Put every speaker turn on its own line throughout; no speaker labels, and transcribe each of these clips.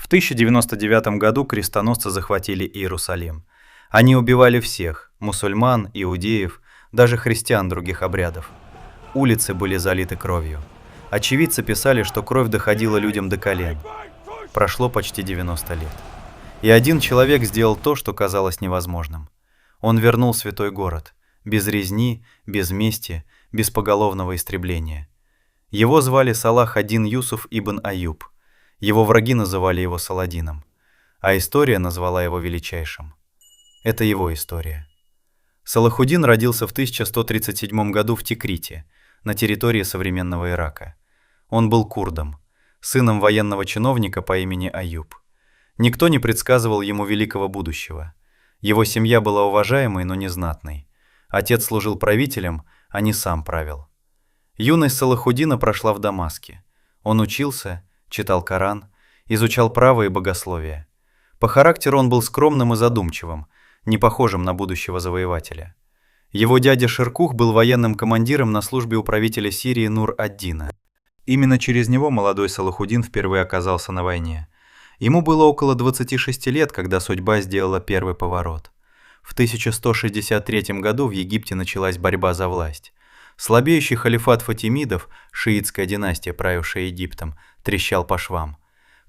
В 1099 году крестоносцы захватили Иерусалим. Они убивали всех – мусульман, иудеев, даже христиан других обрядов. Улицы были залиты кровью. Очевидцы писали, что кровь доходила людям до колен. Прошло почти 90 лет. И один человек сделал то, что казалось невозможным. Он вернул святой город, без резни, без мести, без поголовного истребления. Его звали Салах ад-Дин Юсуф ибн Аюб. Его враги называли его Саладином, а история назвала его величайшим. Это его история. Салахуддин родился в 1137 году в Тикрите, на территории современного Ирака. Он был курдом, сыном военного чиновника по имени Аюб. Никто не предсказывал ему великого будущего. Его семья была уважаемой, но не знатной. Отец служил правителем, а не сам правил. Юность Салахуддина прошла в Дамаске. Он учился, читал Коран, изучал право и богословие. По характеру он был скромным и задумчивым, не похожим на будущего завоевателя. Его дядя Ширкух был военным командиром на службе у правителя Сирии Нур-ад-Дина. Именно через него молодой Салахуддин впервые оказался на войне. Ему было около 26 лет, когда судьба сделала первый поворот. В 1163 году в Египте началась борьба за власть. Слабеющий халифат фатимидов, шиитская династия, правившая Египтом, трещал по швам.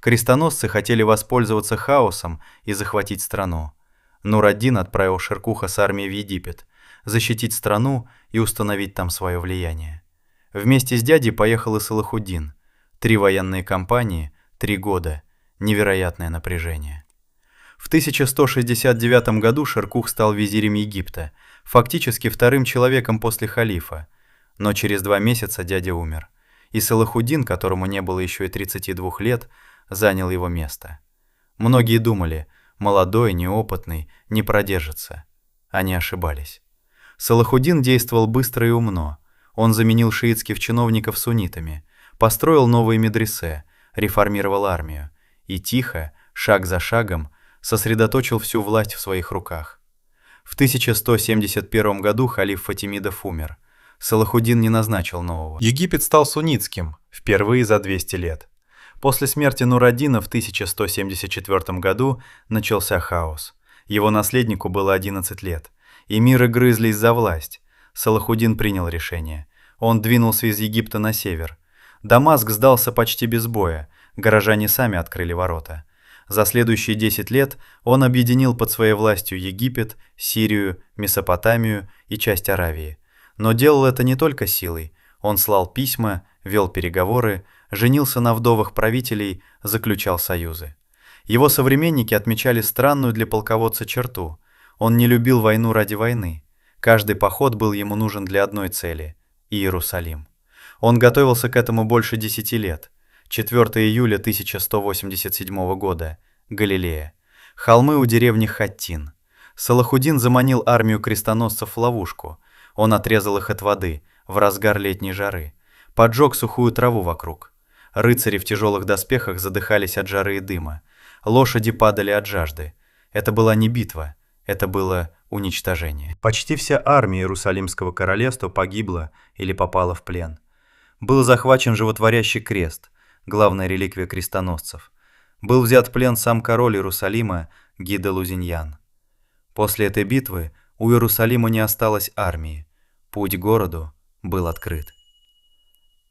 Крестоносцы хотели воспользоваться хаосом и захватить страну. Нур-ад-Дин отправил Ширкуха с армией в Египет, защитить страну и установить там свое влияние. Вместе с дядей поехал и Салахуддин. 3 военные кампании, 3 года. Невероятное напряжение. В 1169 году Ширкух стал визирем Египта, фактически вторым человеком после халифа. Но через 2 месяца дядя умер, и Салахуддин, которому не было еще и 32 лет, занял его место. Многие думали, молодой, неопытный, не продержится. Они ошибались. Салахуддин действовал быстро и умно. Он заменил шиитских чиновников суннитами, построил новые медресе, реформировал армию и тихо, шаг за шагом, сосредоточил всю власть в своих руках. В 1171 году халиф Фатимидов умер. Салахуддин не назначил нового. Египет стал суннитским впервые за 200 лет. После смерти Нур-ад-Дина в 1174 году начался хаос. Его наследнику было 11 лет. Эмиры грызлись за власть. Салахуддин принял решение. Он двинулся из Египта на север. Дамаск сдался почти без боя. Горожане сами открыли ворота. За следующие 10 лет он объединил под своей властью Египет, Сирию, Месопотамию и часть Аравии. Но делал это не только силой. Он слал письма, вел переговоры, женился на вдовах правителей, заключал союзы. Его современники отмечали странную для полководца черту. Он не любил войну ради войны. Каждый поход был ему нужен для одной цели – Иерусалим. Он готовился к этому больше 10 лет. 4 июля 1187 года. Галилея. Холмы у деревни Хаттин. Салахуддин заманил армию крестоносцев в ловушку. Он отрезал их от воды, в разгар летней жары. Поджег сухую траву вокруг. Рыцари в тяжелых доспехах задыхались от жары и дыма. Лошади падали от жажды. Это была не битва, это было уничтожение. Почти вся армия Иерусалимского королевства погибла или попала в плен. Был захвачен животворящий крест, главная реликвия крестоносцев. Был взят в плен сам король Иерусалима Гида Лузиньян. После этой битвы у Иерусалима не осталось армии. Путь к городу был открыт.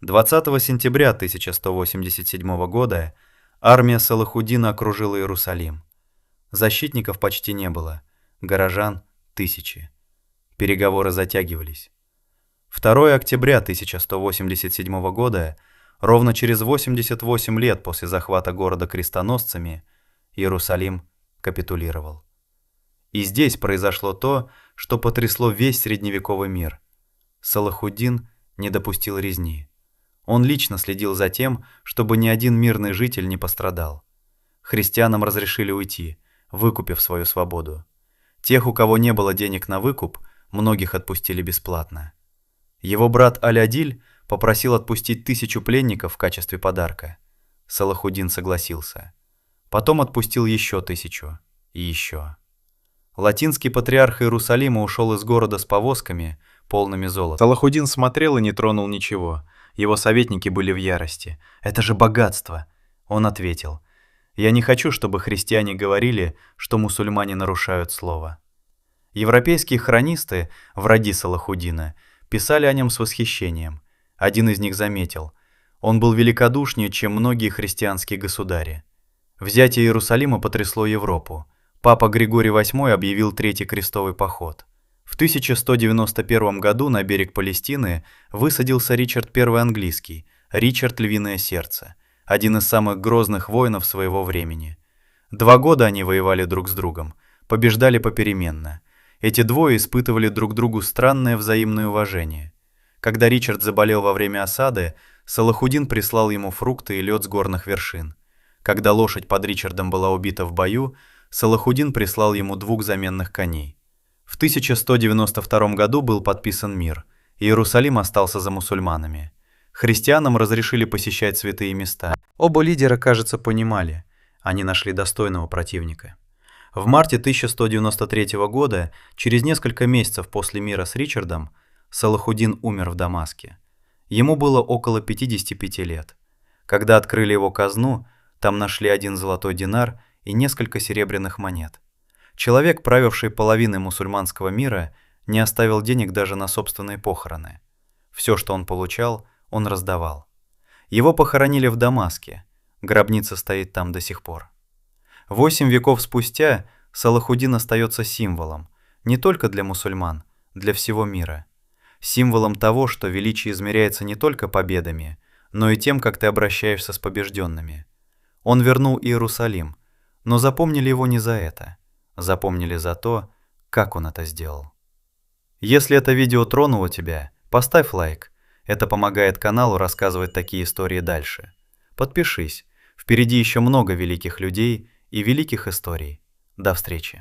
20 сентября 1187 года армия Салахуддина окружила Иерусалим. Защитников почти не было, горожан – тысячи. Переговоры затягивались. 2 октября 1187 года, ровно через 88 лет после захвата города крестоносцами, Иерусалим капитулировал. И здесь произошло то, что потрясло весь средневековый мир. Салахуддин не допустил резни. Он лично следил за тем, чтобы ни один мирный житель не пострадал. Христианам разрешили уйти, выкупив свою свободу. Тех, у кого не было денег на выкуп, многих отпустили бесплатно. Его брат Аль-Адиль попросил отпустить 1000 пленников в качестве подарка. Салахуддин согласился. Потом отпустил еще 1000 и еще. Латинский патриарх Иерусалима ушел из города с повозками, полными золота. Салахуддин смотрел и не тронул ничего. Его советники были в ярости. «Это же богатство!» Он ответил: Я не хочу, чтобы христиане говорили, что мусульмане нарушают слово. Европейские хронисты, враги Салахуддина, писали о нем с восхищением. Один из них заметил: он был великодушнее, чем многие христианские государи. Взятие Иерусалима потрясло Европу. Папа Григорий VIII объявил Третий крестовый поход. В 1191 году на берег Палестины высадился Ричард I английский, Ричард Львиное Сердце, один из самых грозных воинов своего времени. 2 года они воевали друг с другом, побеждали попеременно. Эти двое испытывали друг другу странное взаимное уважение. Когда Ричард заболел во время осады, Салахуддин прислал ему фрукты и лед с горных вершин. Когда лошадь под Ричардом была убита в бою, Салахуддин прислал ему 2 заменных коней. В 1192 году был подписан мир, и Иерусалим остался за мусульманами. Христианам разрешили посещать святые места. Оба лидера, кажется, понимали, они нашли достойного противника. В марте 1193 года, через несколько месяцев после мира с Ричардом, Салахуддин умер в Дамаске. Ему было около 55 лет. Когда открыли его казну, там нашли 1 золотой динар и несколько серебряных монет. Человек, правивший половиной мусульманского мира, не оставил денег даже на собственные похороны. Все, что он получал, он раздавал. Его похоронили в Дамаске. Гробница стоит там до сих пор. 8 веков спустя Салахуддин остается символом не только для мусульман, для всего мира. Символом того, что величие измеряется не только победами, но и тем, как ты обращаешься с побежденными. Он вернул Иерусалим, но запомнили его не за это. Запомнили за то, как он это сделал. Если это видео тронуло тебя, поставь лайк. Это помогает каналу рассказывать такие истории дальше. Подпишись. Впереди еще много великих людей и великих историй. До встречи.